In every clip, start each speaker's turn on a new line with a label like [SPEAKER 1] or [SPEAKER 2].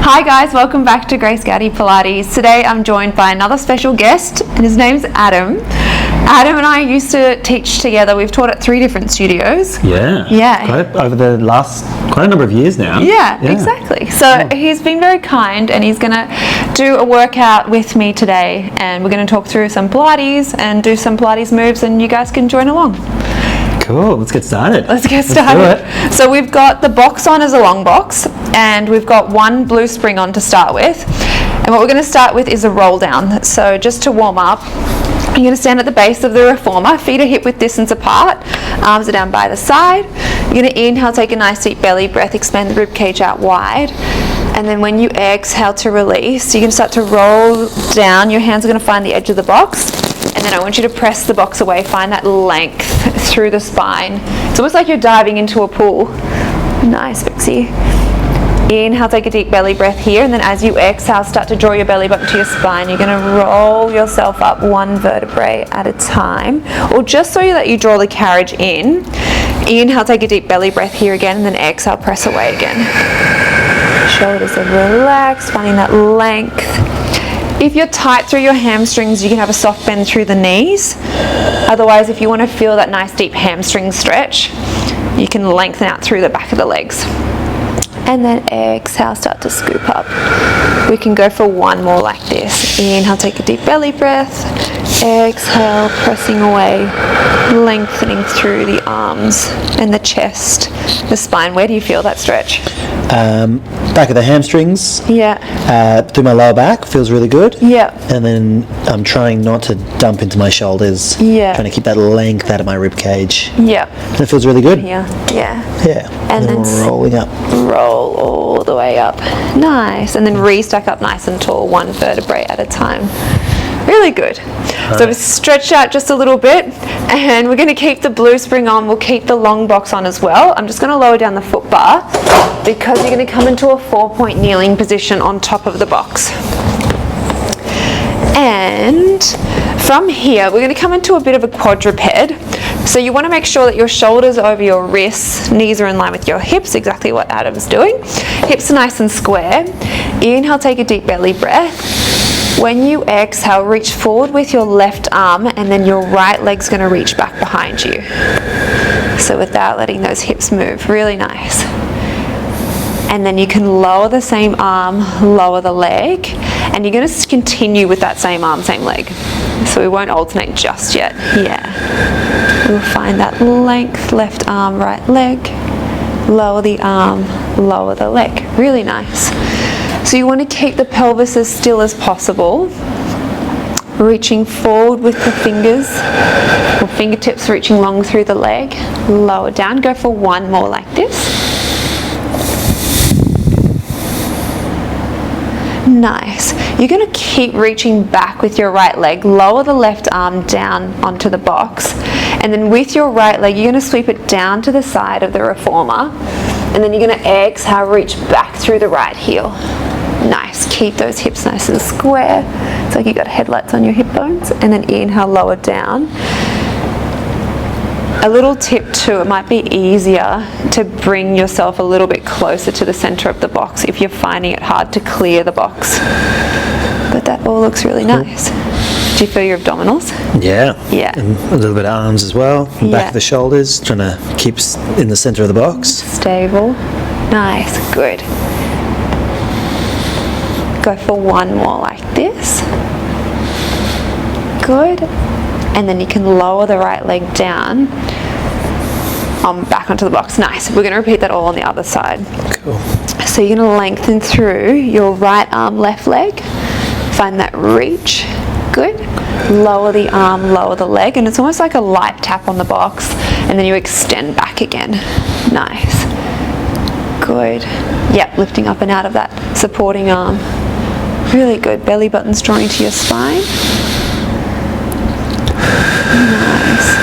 [SPEAKER 1] Hi guys, welcome back to Grace Gowdy Pilates. Today I'm joined by another special guest and his name's Adam. Adam and I used to teach together. We've taught at 3 different studios.
[SPEAKER 2] Yeah. Over the last quite a number of years now.
[SPEAKER 1] Yeah. Exactly. So he's been very kind and he's going to do a workout with me today, and we're going to talk through some Pilates and do some Pilates moves, and you guys can join along.
[SPEAKER 2] Cool, let's get started.
[SPEAKER 1] Let's do it. So we've got the box on as a long box, and we've got one blue spring on to start with. And what we're going to start with is a roll down. So just to warm up, you're going to stand at the base of the reformer, feet are hip width distance apart, arms are down by the side. You're going to inhale, take a nice deep belly breath, expand the rib cage out wide. And then when you exhale to release, you're going to start to roll down. Your hands are going to find the edge of the box. And then I want you to press the box away, find that length through the spine. It's almost like you're diving into a pool. Nice, Bixie. Inhale, take a deep belly breath here, and then as you exhale, start to draw your belly button to your spine. You're going to roll yourself up one vertebrae at a time, or just so that you draw the carriage in. Inhale, take a deep belly breath here again, and then exhale, press away again. Shoulders are relaxed, finding that length. If you're tight through your hamstrings, you can have a soft bend through the knees. Otherwise, if you want to feel that nice deep hamstring stretch, you can lengthen out through the back of the legs. And then exhale, start to scoop up. We can go for one more like this. Inhale, take a deep belly breath. Exhale, pressing away, lengthening through the arms and the chest, the spine. Where do you feel that stretch?
[SPEAKER 2] Back of the hamstrings.
[SPEAKER 1] Yeah.
[SPEAKER 2] Through my lower back, feels really good.
[SPEAKER 1] Yeah.
[SPEAKER 2] And then I'm trying not to dump into my shoulders.
[SPEAKER 1] Yeah.
[SPEAKER 2] Trying to keep that length out of my rib cage.
[SPEAKER 1] Yeah.
[SPEAKER 2] And it feels really good.
[SPEAKER 1] Yeah. Yeah.
[SPEAKER 2] Yeah.
[SPEAKER 1] And then
[SPEAKER 2] rolling up.
[SPEAKER 1] Roll all the way up. Nice. And then re-stack up nice and tall, one vertebrae at a time. Really good. So we've stretched out just a little bit, and we're going to keep the blue spring on. We'll keep the long box on as well. I'm just going to lower down the foot bar because you're going to come into a 4-point kneeling position on top of the box. And from here, we're going to come into a bit of a quadruped. So you want to make sure that your shoulders are over your wrists, knees are in line with your hips, exactly what Adam's doing. Hips are nice and square. Inhale, take a deep belly breath. When you exhale, reach forward with your left arm, and then your right leg's going to reach back behind you. So without letting those hips move, really nice. And then you can lower the same arm, lower the leg, and you're going to continue with that same arm, same leg. So we won't alternate just yet. Yeah. We'll find that length, left arm, right leg, lower the arm, lower the leg. Really nice. So you want to keep the pelvis as still as possible, reaching forward with the fingers, or fingertips reaching long through the leg, lower down. Go for one more like this. Nice. You're going to keep reaching back with your right leg, lower the left arm down onto the box, and then with your right leg, you're going to sweep it down to the side of the reformer, and then you're going to exhale, reach back through the right heel. Nice. Keep those hips nice and square. It's like you got headlights on your hip bones. And then inhale, lower down. A little tip too, it might be easier to bring yourself a little bit closer to the center of the box if you're finding it hard to clear the box. But that all looks really nice. Do you feel your abdominals?
[SPEAKER 2] Yeah.
[SPEAKER 1] Yeah.
[SPEAKER 2] And a little bit of arms as well. Back of the shoulders, trying to keep in the center of the box.
[SPEAKER 1] Stable. Nice. Good. Go for one more like this. Good. And then you can lower the right leg down back onto the box. Nice. We're going to repeat that all on the other side.
[SPEAKER 2] Cool.
[SPEAKER 1] So you're going to lengthen through your right arm, left leg. Find that reach. Good. Lower the arm, lower the leg, and it's almost like a light tap on the box, and then you extend back again. Nice. Good. Yep, lifting up and out of that supporting arm. Really good. Belly button's drawing to your spine. Nice.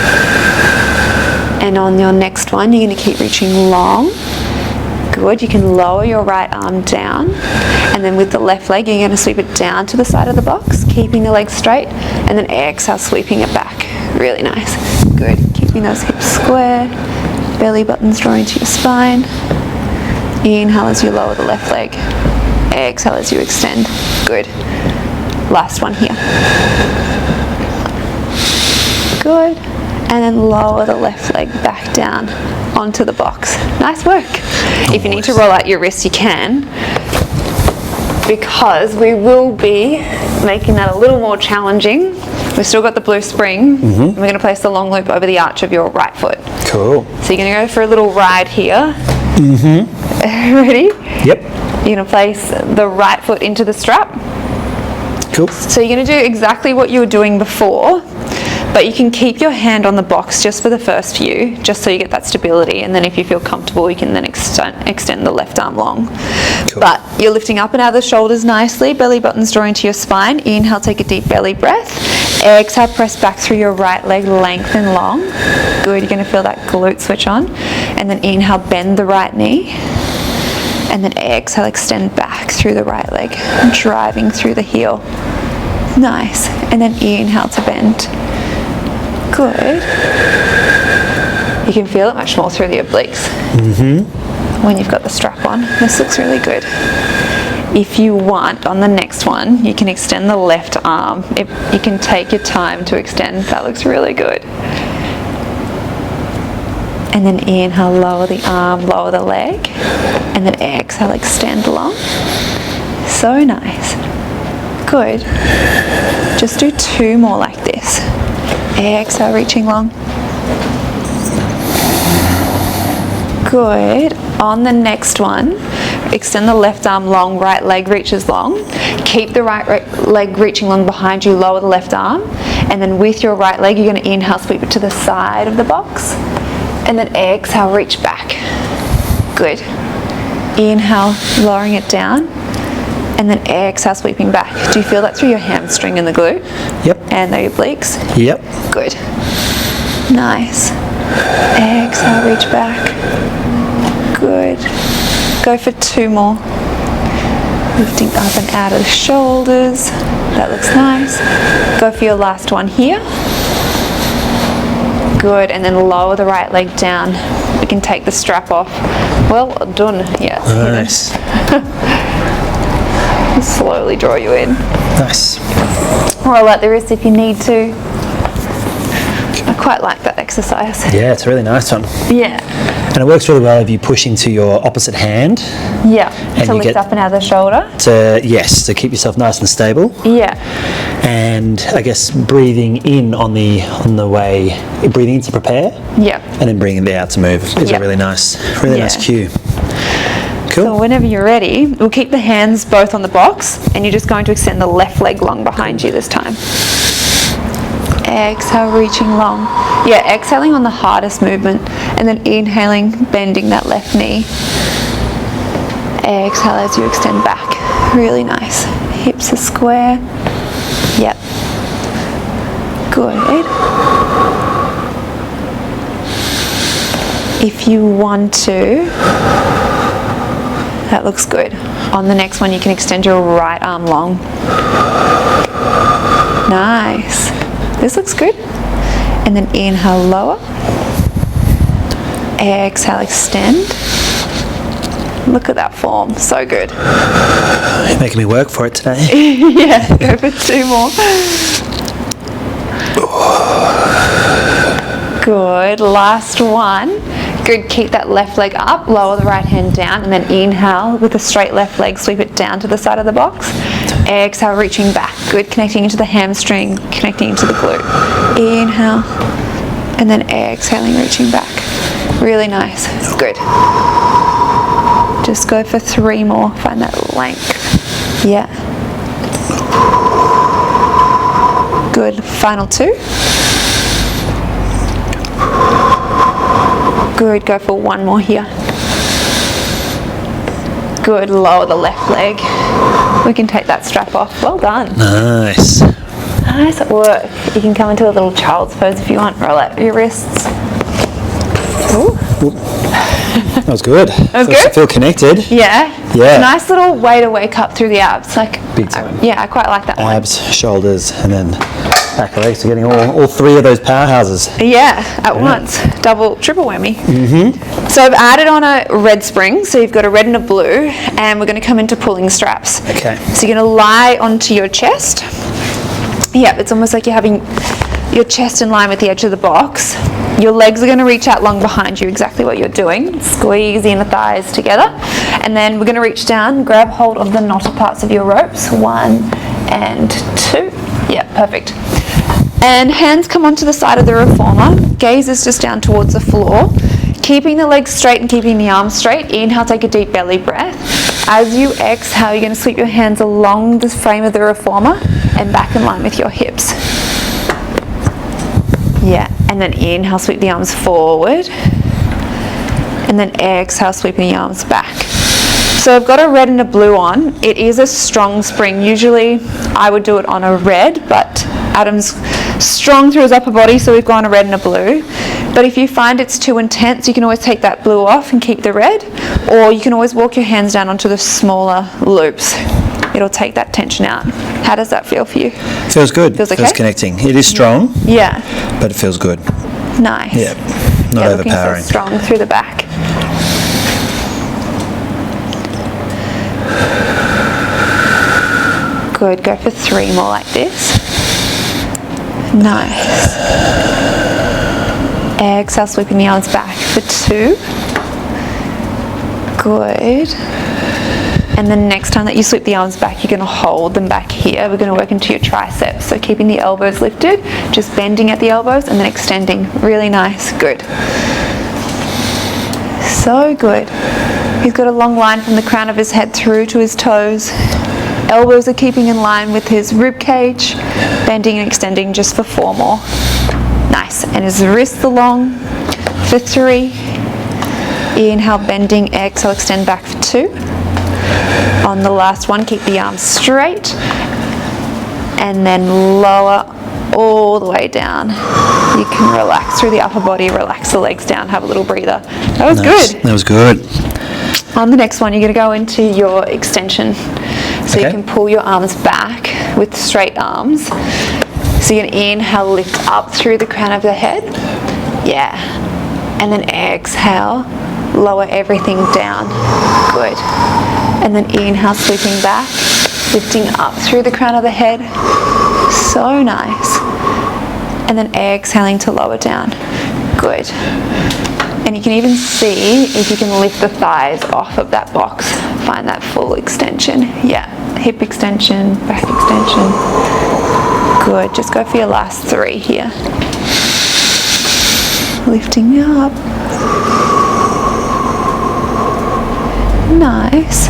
[SPEAKER 1] And on your next one, you're going to keep reaching long. Good. You can lower your right arm down, and then with the left leg, you're going to sweep it down to the side of the box, keeping the leg straight, and then exhale, sweeping it back. Really nice. Good. Keeping those hips square. Belly button's drawing to your spine. Inhale as you lower the left leg. Exhale as you extend. Good. Last one here. Good. And then lower the left leg back down onto the box. Nice work. If you need to roll out your wrist, you can, because we will be making that a little more challenging. We've still got the blue spring. We're going to place the long loop over the arch of your right foot.
[SPEAKER 2] Cool.
[SPEAKER 1] So you're going to go for a little ride here. Ready?
[SPEAKER 2] Yep.
[SPEAKER 1] You're going to place the right foot into the strap.
[SPEAKER 2] Cool.
[SPEAKER 1] So you're going to do exactly what you were doing before, but you can keep your hand on the box just for the first few, just so you get that stability, and then if you feel comfortable, you can then extend the left arm long.
[SPEAKER 2] Cool.
[SPEAKER 1] But you're lifting up and out of the shoulders nicely, belly button's drawing to your spine. Inhale, take a deep belly breath. Exhale, press back through your right leg, lengthen long. Good, you're going to feel that glute switch on. And then inhale, bend the right knee. And then exhale, extend back through the right leg, driving through the heel. Nice. And then inhale to bend. Good. You can feel it much more through the obliques when you've got the strap on. This looks really good. If you want, on the next one, you can extend the left arm. You can take your time to extend. That looks really good. And then inhale, lower the arm, lower the leg. And then exhale, extend long. So nice. Good. Just do 2 more like this. Exhale, reaching long. Good. On the next one, extend the left arm long, right leg reaches long. Keep the right leg reaching long behind you, lower the left arm. And then with your right leg, you're going to inhale, sweep it to the side of the box. And then exhale, reach back. Good. Inhale, lowering it down. And then exhale, sweeping back. Do you feel that through your hamstring and the glute?
[SPEAKER 2] Yep.
[SPEAKER 1] And the obliques?
[SPEAKER 2] Yep.
[SPEAKER 1] Good. Nice. Exhale, reach back. Good. Go for 2 more. Lifting up and out of the shoulders. That looks nice. Go for your last one here. Good. And then lower the right leg down. We can take the strap off. Well done. Yeah.
[SPEAKER 2] Nice.
[SPEAKER 1] Slowly draw you in.
[SPEAKER 2] Nice.
[SPEAKER 1] Roll out the wrist if you need to. I quite like that exercise.
[SPEAKER 2] Yeah, it's a really nice one.
[SPEAKER 1] Yeah.
[SPEAKER 2] And it works really well if you push into your opposite hand.
[SPEAKER 1] Yeah.
[SPEAKER 2] And
[SPEAKER 1] To
[SPEAKER 2] you
[SPEAKER 1] lift
[SPEAKER 2] get
[SPEAKER 1] up and out of the shoulder.
[SPEAKER 2] to keep yourself nice and stable.
[SPEAKER 1] Yeah.
[SPEAKER 2] And I guess breathing in on the way, breathing in to prepare.
[SPEAKER 1] Yeah.
[SPEAKER 2] And then breathing out to move is a really nice cue. Cool.
[SPEAKER 1] So whenever you're ready, we'll keep the hands both on the box, and you're just going to extend the left leg long behind you this time. Exhale, reaching long. Yeah, exhaling on the hardest movement, and then inhaling, bending that left knee. Exhale as you extend back. Really nice. Hips are square. Yep. Good. If you want to, that looks good. On the next one, you can extend your right arm long. Nice. This looks good. And then inhale, lower. Exhale, extend. Look at that form. So good.
[SPEAKER 2] You're making me work for it today.
[SPEAKER 1] Yeah, go for 2 more. Good. Last one. Good. Keep that left leg up, lower the right hand down, and then inhale with a straight left leg, sweep it down to the side of the box. Exhale, reaching back. Good. Connecting into the hamstring, connecting into the glute. Inhale, and then exhaling, reaching back. Really nice. Good. Just go for 3 more. Find that length. Yeah. Good. Final 2. Good, go for 1 more here. Good, lower the left leg. We can take that strap off. Well done.
[SPEAKER 2] Nice.
[SPEAKER 1] Nice work. You can come into a little child's pose if you want. Roll out your wrists. Ooh.
[SPEAKER 2] That was good.
[SPEAKER 1] That was good?
[SPEAKER 2] I feel connected.
[SPEAKER 1] Yeah.
[SPEAKER 2] Yeah.
[SPEAKER 1] Nice little way to wake up through the abs. Like,
[SPEAKER 2] Big time.
[SPEAKER 1] yeah, I quite like that one.
[SPEAKER 2] Abs, shoulders, and then back legs. So getting all three of those powerhouses.
[SPEAKER 1] Yeah, at once. Double, triple whammy. Mm-hmm. So I've added on a red spring. So you've got a red and a blue, and we're going to come into pulling straps.
[SPEAKER 2] Okay.
[SPEAKER 1] So you're going to lie onto your chest. Yeah, it's almost like you're having your chest in line with the edge of the box. Your legs are going to reach out long behind you, exactly what you're doing. Squeeze the inner thighs together. And then we're going to reach down, grab hold of the knotted parts of your ropes. 1 and 2. Yeah, perfect. And hands come onto the side of the reformer. Gaze is just down towards the floor. Keeping the legs straight and keeping the arms straight. Inhale, take a deep belly breath. As you exhale, you're going to sweep your hands along the frame of the reformer and back in line with your hips. Yeah, and then inhale, sweep the arms forward. And then exhale, sweeping the arms back. So I've got a red and a blue on. It is a strong spring. Usually I would do it on a red, but Adam's strong through his upper body, so we've gone a red and a blue. But if you find it's too intense, you can always take that blue off and keep the red, or you can always walk your hands down onto the smaller loops. It'll take that tension out. How does that feel for you?
[SPEAKER 2] Feels good.
[SPEAKER 1] Feels okay?
[SPEAKER 2] Feels connecting. It is strong.
[SPEAKER 1] Yeah.
[SPEAKER 2] But it feels good.
[SPEAKER 1] Nice.
[SPEAKER 2] Yeah. Not overpowering.
[SPEAKER 1] Looking so strong through the back. Good. Go for 3 more like this. Nice. Exhale, sweeping the arms back for 2. Good. And then next time that you sweep the arms back, you're going to hold them back here. We're going to work into your triceps. So keeping the elbows lifted, just bending at the elbows and then extending. Really nice. Good. So good. He's got a long line from the crown of his head through to his toes. Elbows are keeping in line with his rib cage, bending and extending just for 4 more. Nice. And his wrists along for 3. Inhale, bending, exhale, extend back for 2. On the last one, keep the arms straight and then lower all the way down. You can relax through the upper body, relax the legs down, have a little breather. That was
[SPEAKER 2] Nice.
[SPEAKER 1] good.
[SPEAKER 2] That was good.
[SPEAKER 1] On the next one, you're going to go into your extension. So you can pull your arms back with straight arms. So you can inhale, lift up through the crown of the head. Yeah. And then exhale, lower everything down. Good. And then inhale, sweeping back, lifting up through the crown of the head. So nice. And then exhaling to lower down. Good. And you can even see if you can lift the thighs off of that box. Find that full extension. Yeah. Hip extension, back extension. Good. Just go for your last 3 here. Lifting up. Nice.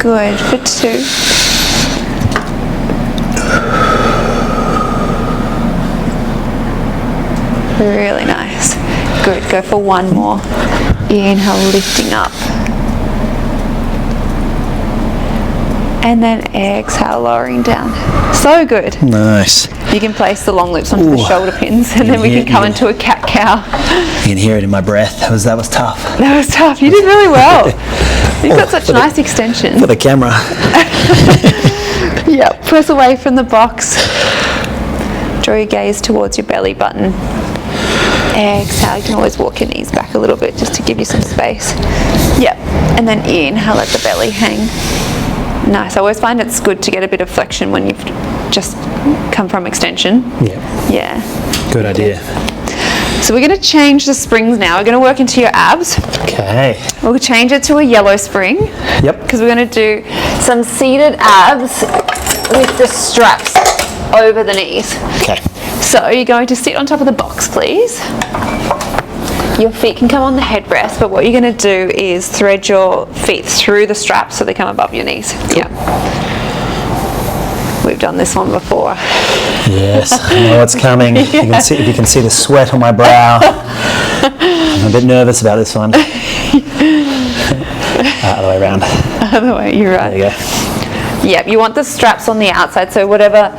[SPEAKER 1] Good. For 2. Really nice. Good. Go for 1 more. Inhale, lifting up. And then exhale, lowering down. So good.
[SPEAKER 2] Nice.
[SPEAKER 1] You can place the long loops onto the shoulder pins, and then we can come into a cat-cow.
[SPEAKER 2] You can hear it in my breath. That was tough.
[SPEAKER 1] That was tough. You did really well. You've got such nice extension.
[SPEAKER 2] For the camera.
[SPEAKER 1] Yeah. Press away from the box. Draw your gaze towards your belly button. Exhale. You can always walk your knees back a little bit just to give you some space. Yep. And then inhale, let the belly hang. Nice. I always find it's good to get a bit of flexion when you've just come from extension.
[SPEAKER 2] Yeah.
[SPEAKER 1] Yeah.
[SPEAKER 2] Good idea.
[SPEAKER 1] So we're going to change the springs now. We're going to work into your abs.
[SPEAKER 2] Okay.
[SPEAKER 1] We'll change it to a yellow spring.
[SPEAKER 2] Yep.
[SPEAKER 1] Because we're going to do some seated abs with the straps over the knees.
[SPEAKER 2] Okay.
[SPEAKER 1] So you're going to sit on top of the box, please. Your feet can come on the headrest, but what you're going to do is thread your feet through the straps so they come above your knees. Cool. Yeah. We've done this one before.
[SPEAKER 2] Yes, I know what's coming. Yeah. If you can see the sweat on my brow. I'm a bit nervous about this one. Other way around.
[SPEAKER 1] Other way, you're right.
[SPEAKER 2] There you go.
[SPEAKER 1] Yep, you want the straps on the outside, so whatever,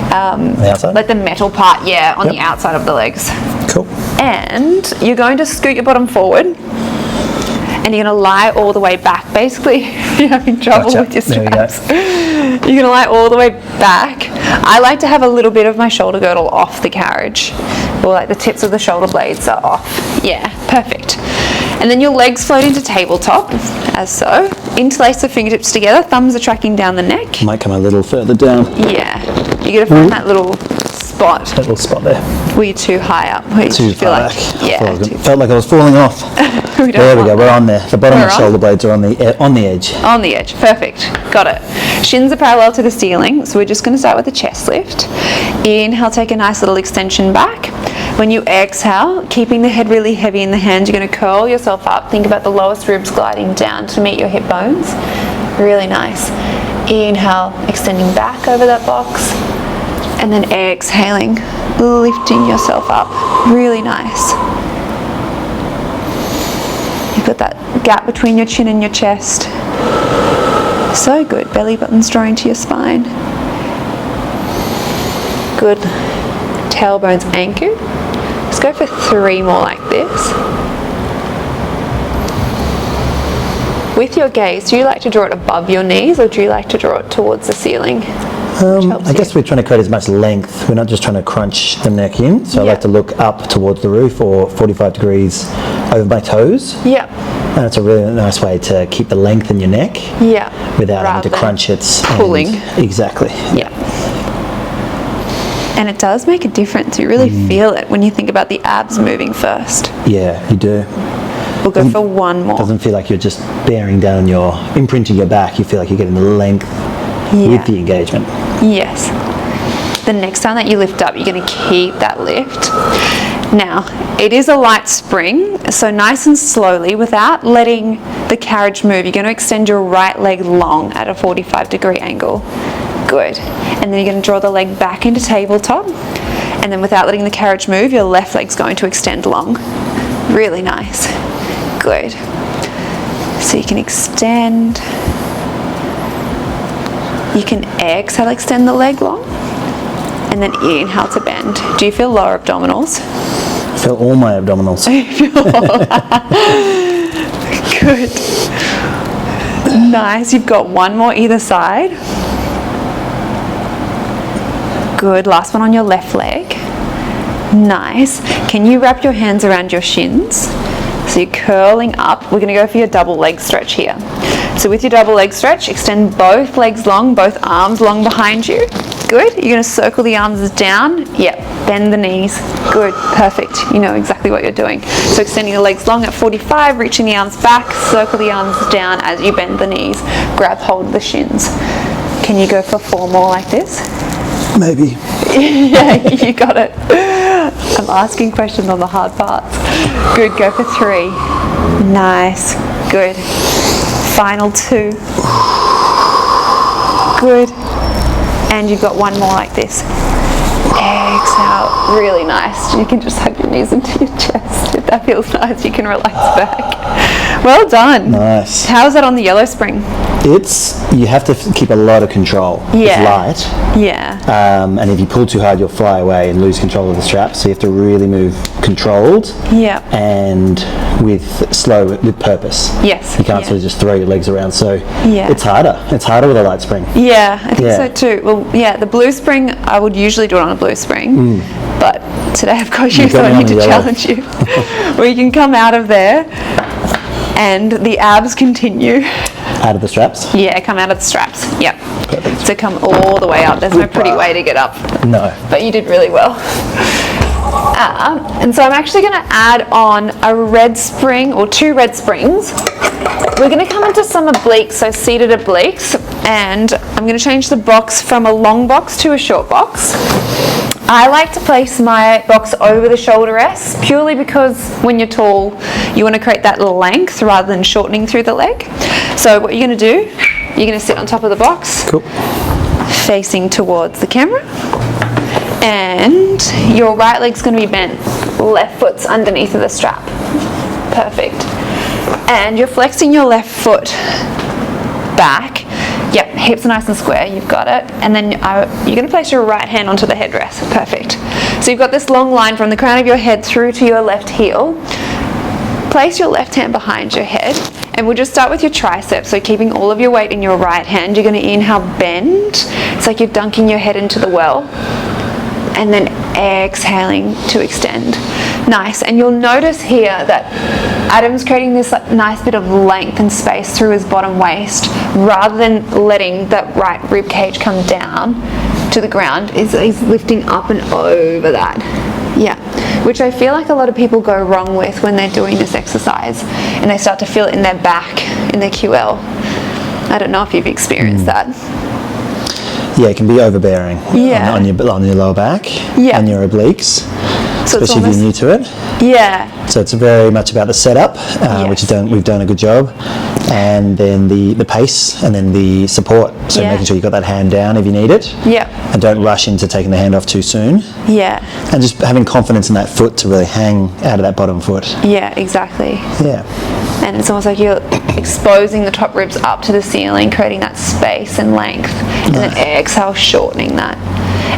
[SPEAKER 2] the outside?
[SPEAKER 1] like the metal part, yeah, on the outside of the legs.
[SPEAKER 2] Cool.
[SPEAKER 1] And you're going to scoot your bottom forward, and you're going to lie all the way back. Basically, you're having trouble with your straps. You're going to lie all the way back. I like to have a little bit of my shoulder girdle off the carriage, or like the tips of the shoulder blades are off. Yeah, perfect. And then your legs float into tabletop, as so. Interlace the fingertips together, thumbs are tracking down the neck.
[SPEAKER 2] Might come a little further down.
[SPEAKER 1] Yeah, you're going to find that little spot.
[SPEAKER 2] That little spot there.
[SPEAKER 1] Were you too high up? Where
[SPEAKER 2] Too
[SPEAKER 1] you feel
[SPEAKER 2] far
[SPEAKER 1] like,
[SPEAKER 2] back.
[SPEAKER 1] yeah,
[SPEAKER 2] Felt like I was falling off. There we go, we're on there. The bottom of the shoulder blades are on the edge.
[SPEAKER 1] On the edge, perfect. Got it. Shins are parallel to the ceiling, so we're just going to start with the chest lift. Inhale, take a nice little extension back. When you exhale, keeping the head really heavy in the hands, you're going to curl yourself up. Think about the lowest ribs gliding down to meet your hip bones. Really nice. Inhale, extending back over that box. And then exhaling, lifting yourself up. Really nice. You've got that gap between your chin and your chest. So good. Belly button's drawing to your spine. Good. Tailbone's anchored. Let's go for 3 more like this. With your gaze, do you like to draw it above your knees, or do you like to draw it towards the ceiling?
[SPEAKER 2] I guess we're trying to create as much length. We're not just trying to crunch the neck in. So I like to look up towards the roof, or 45 degrees over my toes.
[SPEAKER 1] Yeah.
[SPEAKER 2] And it's a really nice way to keep the length in your neck.
[SPEAKER 1] Yeah.
[SPEAKER 2] Without having to crunch it.
[SPEAKER 1] Pulling.
[SPEAKER 2] Exactly.
[SPEAKER 1] Yeah. And it does make a difference. You really feel it when you think about the abs moving first.
[SPEAKER 2] Yeah, you do.
[SPEAKER 1] We'll go for 1 more.
[SPEAKER 2] It doesn't feel like you're just bearing down on imprinting your back. You feel like you're getting the length with the engagement.
[SPEAKER 1] Yes. The next time that you lift up, you're going to keep that lift. Now, it is a light spring, so nice and slowly, without letting the carriage move, you're going to extend your right leg long at a 45-degree angle. Good. And then you're going to draw the leg back into tabletop, and then without letting the carriage move, your left leg's going to extend long. Really nice. Good. So you can extend. You can exhale, extend the leg long, and then inhale to bend. Do you feel lower abdominals?
[SPEAKER 2] I feel all my abdominals.
[SPEAKER 1] Good. Nice. You've got 1 more either side. Good. Last one on your left leg. Nice. Can you wrap your hands around your shins? So you're curling up. We're going to go for your double leg stretch here. So with your double leg stretch, extend both legs long, both arms long behind you. Good. You're going to circle the arms down. Yep. Bend the knees. Good. Perfect. You know exactly what you're doing. So extending the legs long at 45, reaching the arms back, circle the arms down as you bend the knees. Grab hold of the shins. Can you go for 4 more like this?
[SPEAKER 2] Maybe.
[SPEAKER 1] Yeah, you got it. I'm asking questions on the hard parts. Good, go for 3. Nice. Good. Final 2. Good. And you've got 1 more like this. Exhale. Really nice. You can just hug your knees into your chest. If that feels nice, you can relax back. Well done.
[SPEAKER 2] Nice.
[SPEAKER 1] How's that on the yellow spring?
[SPEAKER 2] You have to keep a lot of control.
[SPEAKER 1] Yeah.
[SPEAKER 2] It's light.
[SPEAKER 1] Yeah.
[SPEAKER 2] And if you pull too hard, you'll fly away and lose control of the straps. So you have to really move controlled.
[SPEAKER 1] Yeah.
[SPEAKER 2] And with purpose.
[SPEAKER 1] Yes.
[SPEAKER 2] You can't sort of just throw your legs around. So it's harder. It's harder with a light spring.
[SPEAKER 1] Yeah, I think so too. Well, yeah, the blue spring, I would usually do it on a blue spring. But today I've got you, so I need to challenge you. We can come out of there and the abs continue.
[SPEAKER 2] Out of the straps?
[SPEAKER 1] Yeah, come out of the straps. Yep.
[SPEAKER 2] Perfect.
[SPEAKER 1] So come all the way up. There's no pretty way to get up.
[SPEAKER 2] No.
[SPEAKER 1] But you did really well. And so I'm actually going to add on a red spring, or 2 red springs. We're going to come into some obliques, so seated obliques, and I'm going to change the box from a long box to a short box. I like to place my box over the shoulder rest, purely because when you're tall, you want to create that length rather than shortening through the leg. So what you're going to do, you're going to sit on top of the box,
[SPEAKER 2] cool, facing
[SPEAKER 1] towards the camera, and your right leg's going to be bent, left foot's underneath of the strap. Perfect. And you're flexing your left foot back, Yep, hips are nice and square, you've got it. And then you're going to place your right hand onto the headrest. Perfect. So you've got this long line from the crown of your head through to your left heel. Place your left hand behind your head, and we'll just start with your triceps. So keeping all of your weight in your right hand, you're going to inhale, bend. It's like you're dunking your head into the well. And then exhaling to extend. Nice. And you'll notice here that Adam's creating this nice bit of length and space through his bottom waist, rather than letting that right rib cage come down to the ground. He's lifting up and over that. Yeah, which I feel like a lot of people go wrong with when they're doing this exercise, and they start to feel it in their back, in their QL. I don't know if you've experienced that.
[SPEAKER 2] Yeah, it can be overbearing on your lower back and your obliques, so especially if you're new to it.
[SPEAKER 1] Yeah.
[SPEAKER 2] So it's very much about the setup, which we've done a good job, and then the pace, and then the support. So making sure you've got that hand down if you need it.
[SPEAKER 1] Yeah.
[SPEAKER 2] And don't rush into taking the hand off too soon.
[SPEAKER 1] Yeah.
[SPEAKER 2] And just having confidence in that foot to really hang out of that bottom foot.
[SPEAKER 1] Yeah, exactly.
[SPEAKER 2] Yeah.
[SPEAKER 1] And it's almost like you're exposing the top ribs up to the ceiling, creating that space and length, and then exhale, shortening that.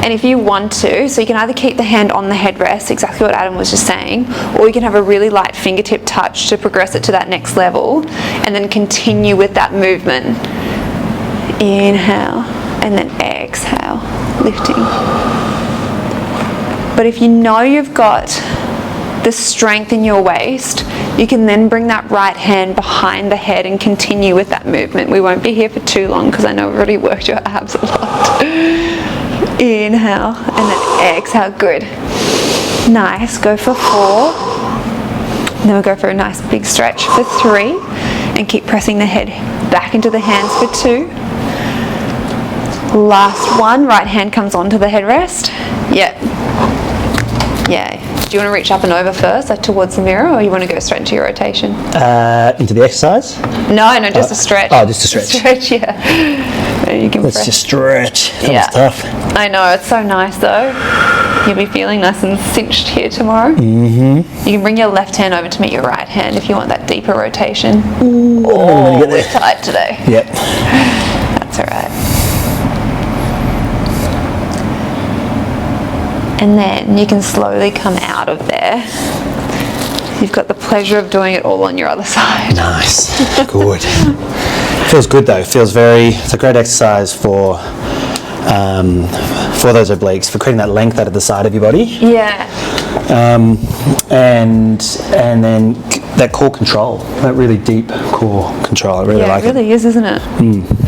[SPEAKER 1] And if you want to, so you can either keep the hand on the headrest, exactly what Adam was just saying, or you can have a really light fingertip touch to progress it to that next level, and then continue with that movement. Inhale, and then exhale, lifting. But if you know you've got the strength in your waist, you can then bring that right hand behind the head and continue with that movement. We won't be here for too long because I know we've already worked your abs a lot. Inhale and then exhale. Good. Nice. Go for 4. Then we'll go for a nice big stretch for 3, and keep pressing the head back into the hands for 2. Last one. Right hand comes onto the headrest. Yep. Yeah. Do you want to reach up and over first, like towards the mirror, or you want to go straight into your rotation?
[SPEAKER 2] Into the exercise?
[SPEAKER 1] No, just a stretch.
[SPEAKER 2] Oh, just a stretch.
[SPEAKER 1] Stretch, yeah. You can
[SPEAKER 2] Let's just stretch. That was tough.
[SPEAKER 1] I know, it's so nice though. You'll be feeling nice and cinched here tomorrow. Mm-hmm. You can bring your left hand over to meet your right hand if you want that deeper rotation.
[SPEAKER 2] Ooh,
[SPEAKER 1] we're tight today.
[SPEAKER 2] Yep.
[SPEAKER 1] That's all right. And then you can slowly come out of there. You've got the pleasure of doing it all on your other side.
[SPEAKER 2] Nice. Good. Feels good though. It's a great exercise for those obliques, for creating that length out of the side of your body.
[SPEAKER 1] Yeah.
[SPEAKER 2] And then that core control, that really deep core control. I really like it.
[SPEAKER 1] Yeah, it really is, isn't it?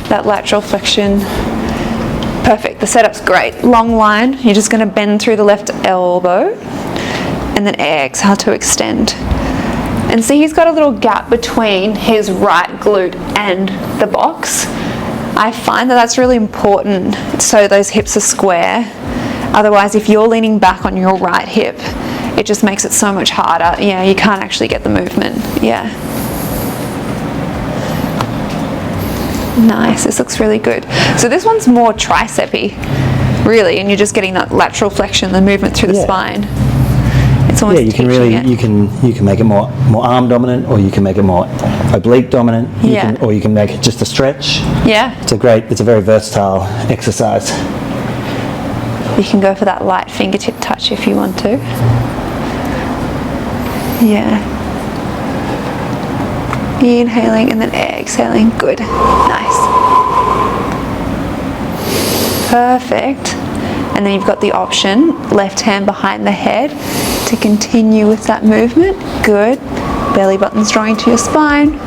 [SPEAKER 1] That lateral flexion. Perfect. The setup's great. Long line. You're just going to bend through the left elbow and then exhale to extend. And see, he's got a little gap between his right glute and the box. I find that that's really important so those hips are square. Otherwise, if you're leaning back on your right hip, it just makes it so much harder. Yeah, you can't actually get the movement. Yeah. Nice, this looks really good. So this one's more tricep-y, really, and you're just getting that lateral flexion, the movement through the spine. It's almost
[SPEAKER 2] you can you can make it more arm dominant, or you can make it more oblique dominant, or you can make it just a stretch.
[SPEAKER 1] Yeah.
[SPEAKER 2] It's a very versatile exercise.
[SPEAKER 1] You can go for that light fingertip touch if you want to. Yeah. Inhaling and then exhaling. Good. Nice. Perfect. And then you've got the option, left hand behind the head, to continue with that movement. Good. Belly button's drawing to your spine.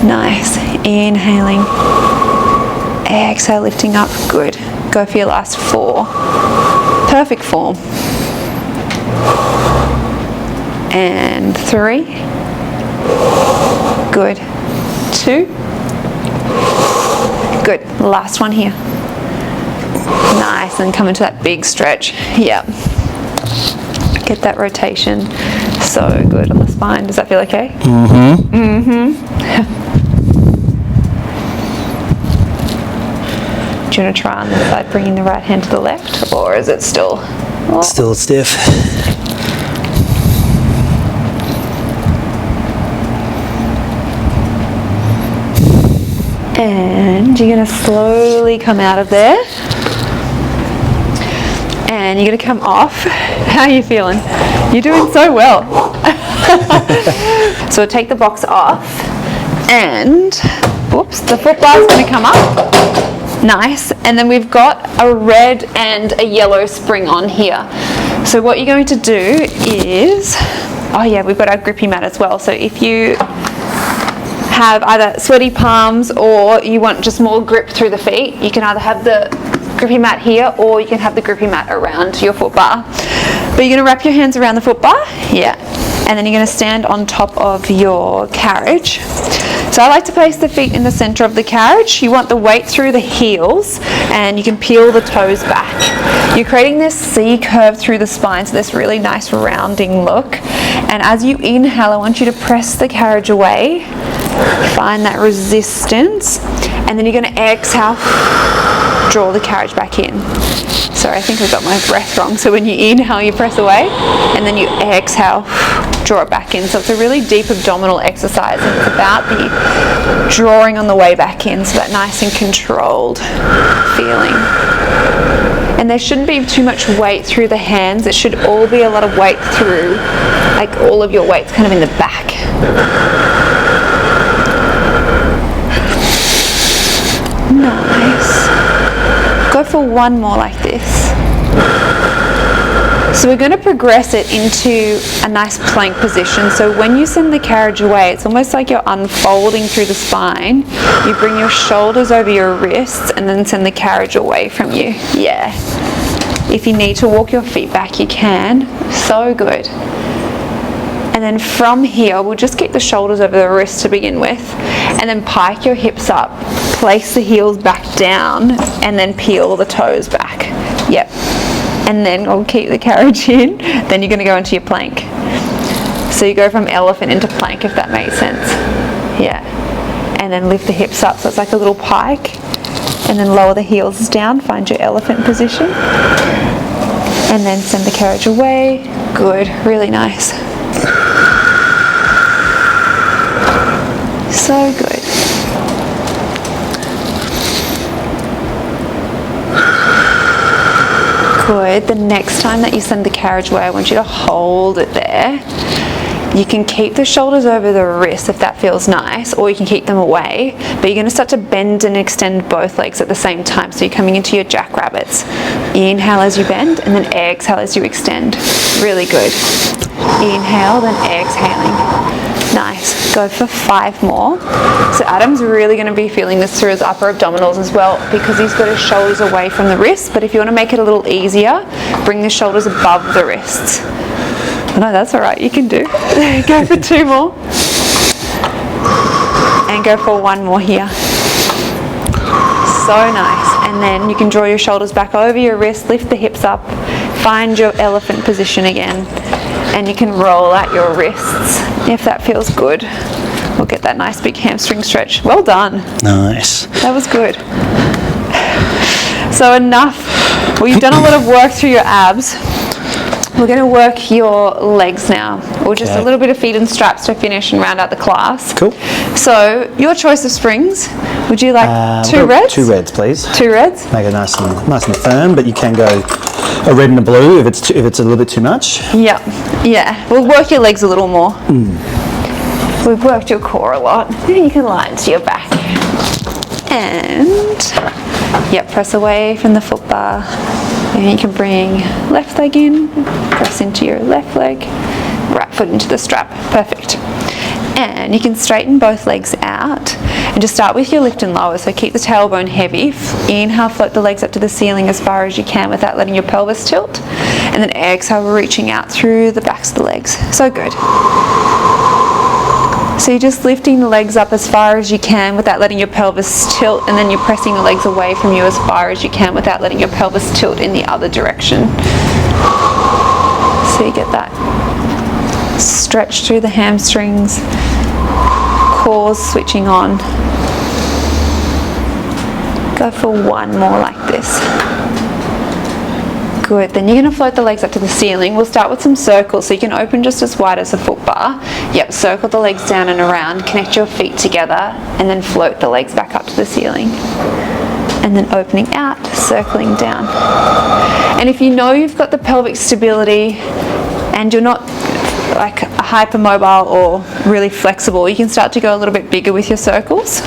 [SPEAKER 1] Nice. Inhaling. Exhale, lifting up. Good. Go for your last 4. Perfect form. And 3. Good. 2. Good. Last one here. Nice. And come into that big stretch. Yep. Get that rotation. So good on the spine. Does that feel okay? Mm-hmm. Mm-hmm. Do you want to try on this side, bringing the right hand to the left, or is it still? Oh.
[SPEAKER 2] Still stiff.
[SPEAKER 1] And you're going to slowly come out of there. And you're going to come off. How are you feeling? You're doing so well. So we'll take the box off. And, whoops, the foot bar is going to come up. Nice. And then we've got a red and a yellow spring on here. So what you're going to do is, oh yeah, we've got our grippy mat as well. So if you have either sweaty palms or you want just more grip through the feet, you can either have the grippy mat here or you can have the grippy mat around your foot bar. But you're going to wrap your hands around the foot bar, yeah, and then you're going to stand on top of your carriage. So I like to place the feet in the center of the carriage. You want the weight through the heels and you can peel the toes back. You're creating this C curve through the spine, so this really nice rounding look. And as you inhale, I want you to press the carriage away. Find that resistance, and then you're going to exhale, draw the carriage back in. Sorry, I think I got my breath wrong. So when you inhale, you press away, and then you exhale, draw it back in. So it's a really deep abdominal exercise, and it's about the drawing on the way back in, so that nice and controlled feeling. And there shouldn't be too much weight through the hands. It should all be a lot of weight through, like all of your weight's kind of in the back. Nice. Go for one more like this. So we're going to progress it into a nice plank position. So when you send the carriage away, it's almost like you're unfolding through the spine. You bring your shoulders over your wrists and then send the carriage away from you. Yeah. If you need to walk your feet back, you can. So good. And then from here, we'll just keep the shoulders over the wrists to begin with. And then pike your hips up. Place the heels back down and then peel the toes back. Yep. And then we'll keep the carriage in. Then you're going to go into your plank. So you go from elephant into plank, if that makes sense. Yeah. And then lift the hips up so it's like a little pike. And then lower the heels down. Find your elephant position. And then send the carriage away. Good. Really nice. So good. Good. The next time that you send the carriage away, I want you to hold it there. You can keep the shoulders over the wrists if that feels nice, or you can keep them away, but you're going to start to bend and extend both legs at the same time. So you're coming into your jackrabbits. Inhale as you bend, and then exhale as you extend. Really good. Inhale, then exhaling. Nice. Go for 5 more. So Adam's really going to be feeling this through his upper abdominals as well, because he's got his shoulders away from the wrists. But if you want to make it a little easier, bring the shoulders above the wrists. No, that's all right. You can do. Go for 2 more. And go for 1 more here. So nice. And then you can draw your shoulders back over your wrists, lift the hips up, find your elephant position again. And you can roll out your wrists if that feels good. We'll get that nice big hamstring stretch. Well done.
[SPEAKER 2] Nice.
[SPEAKER 1] That was good. So enough. Well, you've done a lot of work through your abs. We're going to work your legs now, or just a little bit of feet and straps to finish and round out the class.
[SPEAKER 2] Cool.
[SPEAKER 1] So your choice of springs. Would you like 2 reds?
[SPEAKER 2] 2 reds, please.
[SPEAKER 1] 2 reds.
[SPEAKER 2] Make it nice and firm, but you can go a red and a blue if it's a little bit too much.
[SPEAKER 1] Yeah, yeah. We'll work your legs a little more. We've worked your core a lot. You can lie into your back. And press away from the foot bar. And you can bring left leg in, press into your left leg, right foot into the strap. Perfect. And you can straighten both legs out and just start with your lift and lower. So keep the tailbone heavy. Inhale, float the legs up to the ceiling as far as you can without letting your pelvis tilt. And then exhale, reaching out through the backs of the legs. So good. So you're just lifting the legs up as far as you can without letting your pelvis tilt, and then you're pressing the legs away from you as far as you can without letting your pelvis tilt in the other direction. So you get that stretch through the hamstrings, core switching on. Go for 1 more like this. Good, then you're going to float the legs up to the ceiling. We'll start with some circles, so you can open just as wide as a foot bar. Yep, circle the legs down and around, connect your feet together, and then float the legs back up to the ceiling. And then opening out, circling down. And if you know you've got the pelvic stability and you're not like hypermobile or really flexible, you can start to go a little bit bigger with your circles.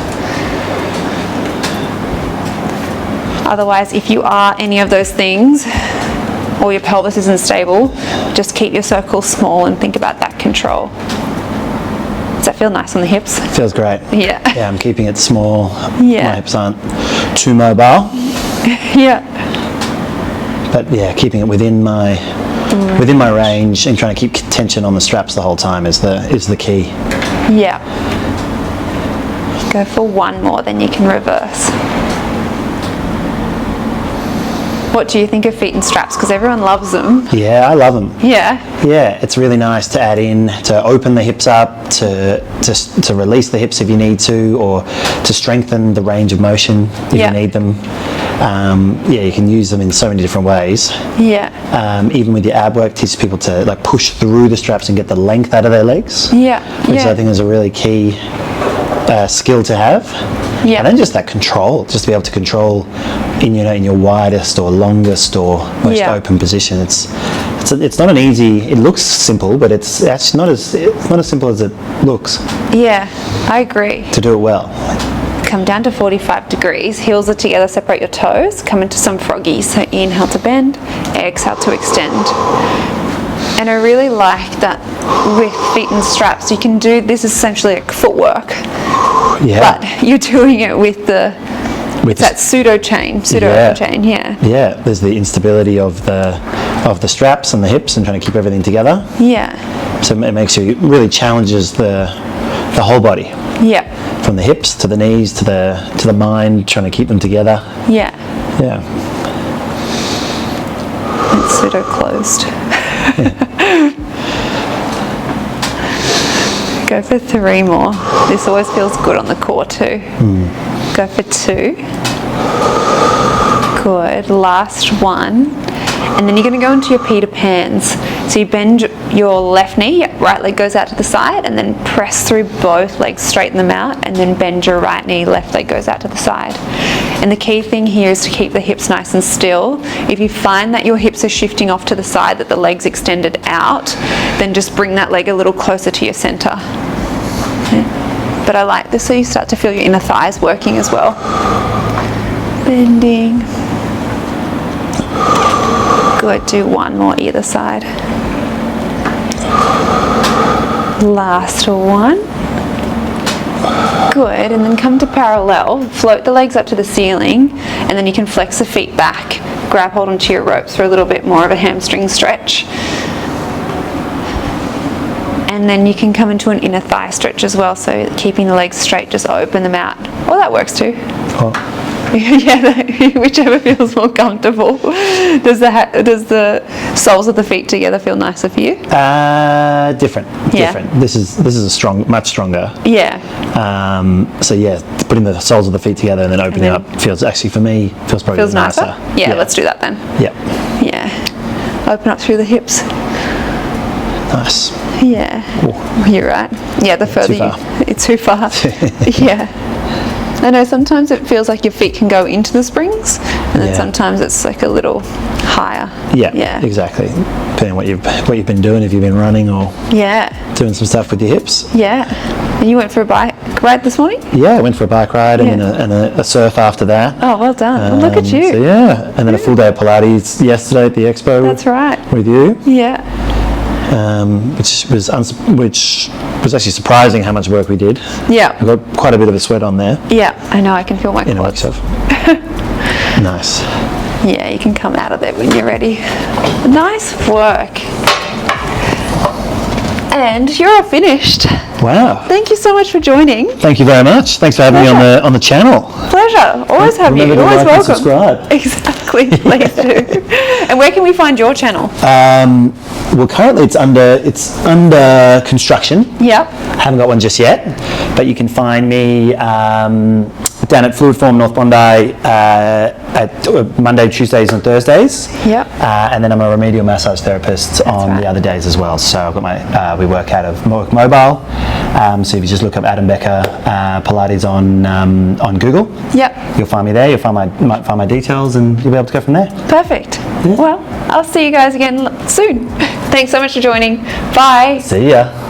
[SPEAKER 1] Otherwise, if you are any of those things, or your pelvis isn't stable, just keep your circles small and think about that control. Does that feel nice on the hips?
[SPEAKER 2] It feels great.
[SPEAKER 1] Yeah.
[SPEAKER 2] Yeah, I'm keeping it small.
[SPEAKER 1] Yeah.
[SPEAKER 2] My hips aren't too mobile.
[SPEAKER 1] Yeah.
[SPEAKER 2] But yeah, keeping it within my range and trying to keep tension on the straps the whole time is the key.
[SPEAKER 1] Yeah. Go for one more, then you can reverse. What do you think of feet and straps? Because everyone loves them.
[SPEAKER 2] Yeah, I love them.
[SPEAKER 1] Yeah.
[SPEAKER 2] Yeah, it's really nice to add in, to open the hips up, to release the hips if you need to, or to strengthen the range of motion if you need them. Yeah, you can use them in so many different ways.
[SPEAKER 1] Yeah.
[SPEAKER 2] Even with your ab work, teaches people to like push through the straps and get the length out of their legs.
[SPEAKER 1] Yeah.
[SPEAKER 2] Which I think is a really key skill to have.
[SPEAKER 1] Yeah.
[SPEAKER 2] And then just that control, just to be able to control in your widest or longest or most open position. It's not an easy. It looks simple, but it's actually not as simple as it looks.
[SPEAKER 1] Yeah, I agree.
[SPEAKER 2] To do it well.
[SPEAKER 1] Come down to 45 degrees, heels are together, separate your toes, come into some froggies. So inhale to bend, exhale to extend. And I really like that with feet and straps, you can do, this is essentially like footwork.
[SPEAKER 2] Yeah.
[SPEAKER 1] But you're doing it with that pseudo chain, open chain, yeah.
[SPEAKER 2] Yeah, there's the instability of the straps and the hips and trying to keep everything together.
[SPEAKER 1] Yeah.
[SPEAKER 2] So it really challenges the whole body.
[SPEAKER 1] Yeah.
[SPEAKER 2] From the hips to the knees to the mind, trying to keep them together.
[SPEAKER 1] Yeah.
[SPEAKER 2] Yeah.
[SPEAKER 1] It's pseudo closed. Go for 3 more. This always feels good on the core too. Go for 2. Good. Last one. And then you're going to go into your Peter Pans. So you bend your left knee, right leg goes out to the side, and then press through both legs, straighten them out, and then bend your right knee, left leg goes out to the side. And the key thing here is to keep the hips nice and still. If you find that your hips are shifting off to the side, that the leg's extended out, then just bring that leg a little closer to your center. Okay. But I like this so you start to feel your inner thighs working as well. Bending. Good, do 1 more either side. Last one. Good, and then come to parallel, float the legs up to the ceiling, and then you can flex the feet back, grab hold onto your ropes for a little bit more of a hamstring stretch. And then you can come into an inner thigh stretch as well, so keeping the legs straight, just open them out. Well, that works too.
[SPEAKER 2] Oh.
[SPEAKER 1] Yeah, whichever feels more comfortable. Does the soles of the feet together feel nicer for you?
[SPEAKER 2] Different.
[SPEAKER 1] Yeah.
[SPEAKER 2] Different. This is much stronger.
[SPEAKER 1] Yeah.
[SPEAKER 2] So yeah, putting the soles of the feet together and then opening up feels probably nicer.
[SPEAKER 1] Yeah, let's do that then.
[SPEAKER 2] Yeah.
[SPEAKER 1] Yeah. Open up through the hips.
[SPEAKER 2] Nice.
[SPEAKER 1] Yeah.
[SPEAKER 2] Ooh.
[SPEAKER 1] You're right. Yeah, the further it's too far. Yeah. I know sometimes it feels like your feet can go into the springs, and then sometimes it's like a little higher.
[SPEAKER 2] Yeah. Exactly. Depending on what you've been doing, if you've been running or doing some stuff with your hips.
[SPEAKER 1] Yeah. And you went for a bike ride this morning?
[SPEAKER 2] Yeah, I went for a bike ride and a surf after that.
[SPEAKER 1] Oh, well done. Well, look at you.
[SPEAKER 2] So yeah, and then a full day of Pilates yesterday at the expo.
[SPEAKER 1] That's right.
[SPEAKER 2] With you.
[SPEAKER 1] Yeah.
[SPEAKER 2] Which was actually surprising how much work we did.
[SPEAKER 1] Yeah.
[SPEAKER 2] I got quite a bit of a sweat on there.
[SPEAKER 1] Yeah, I know. I can feel my quads.
[SPEAKER 2] Nice.
[SPEAKER 1] Yeah, you can come out of there when you're ready. Nice work. And you're all finished.
[SPEAKER 2] Wow.
[SPEAKER 1] Thank you so much for joining.
[SPEAKER 2] Thank you very much. Thanks for having me on the channel.
[SPEAKER 1] Pleasure. Always have you. You're always welcome.
[SPEAKER 2] Subscribe.
[SPEAKER 1] Exactly. Please do. And where can we find your channel?
[SPEAKER 2] Well, currently it's under construction.
[SPEAKER 1] Yep.
[SPEAKER 2] Haven't got one just yet, but you can find me down at Fluid Form North Bondi at Monday, Tuesdays and Thursdays.
[SPEAKER 1] Yep.
[SPEAKER 2] And then I'm a remedial massage therapist on the other days as well. So I've got my, we work out of Mobile. So if you just look up Adam Becker Pilates on Google,
[SPEAKER 1] Yep.
[SPEAKER 2] you'll find me there. Might find my details, and you'll be able to go from there.
[SPEAKER 1] Perfect.
[SPEAKER 2] Yeah.
[SPEAKER 1] Well, I'll see you guys again soon. Thanks so much for joining. Bye.
[SPEAKER 2] See ya.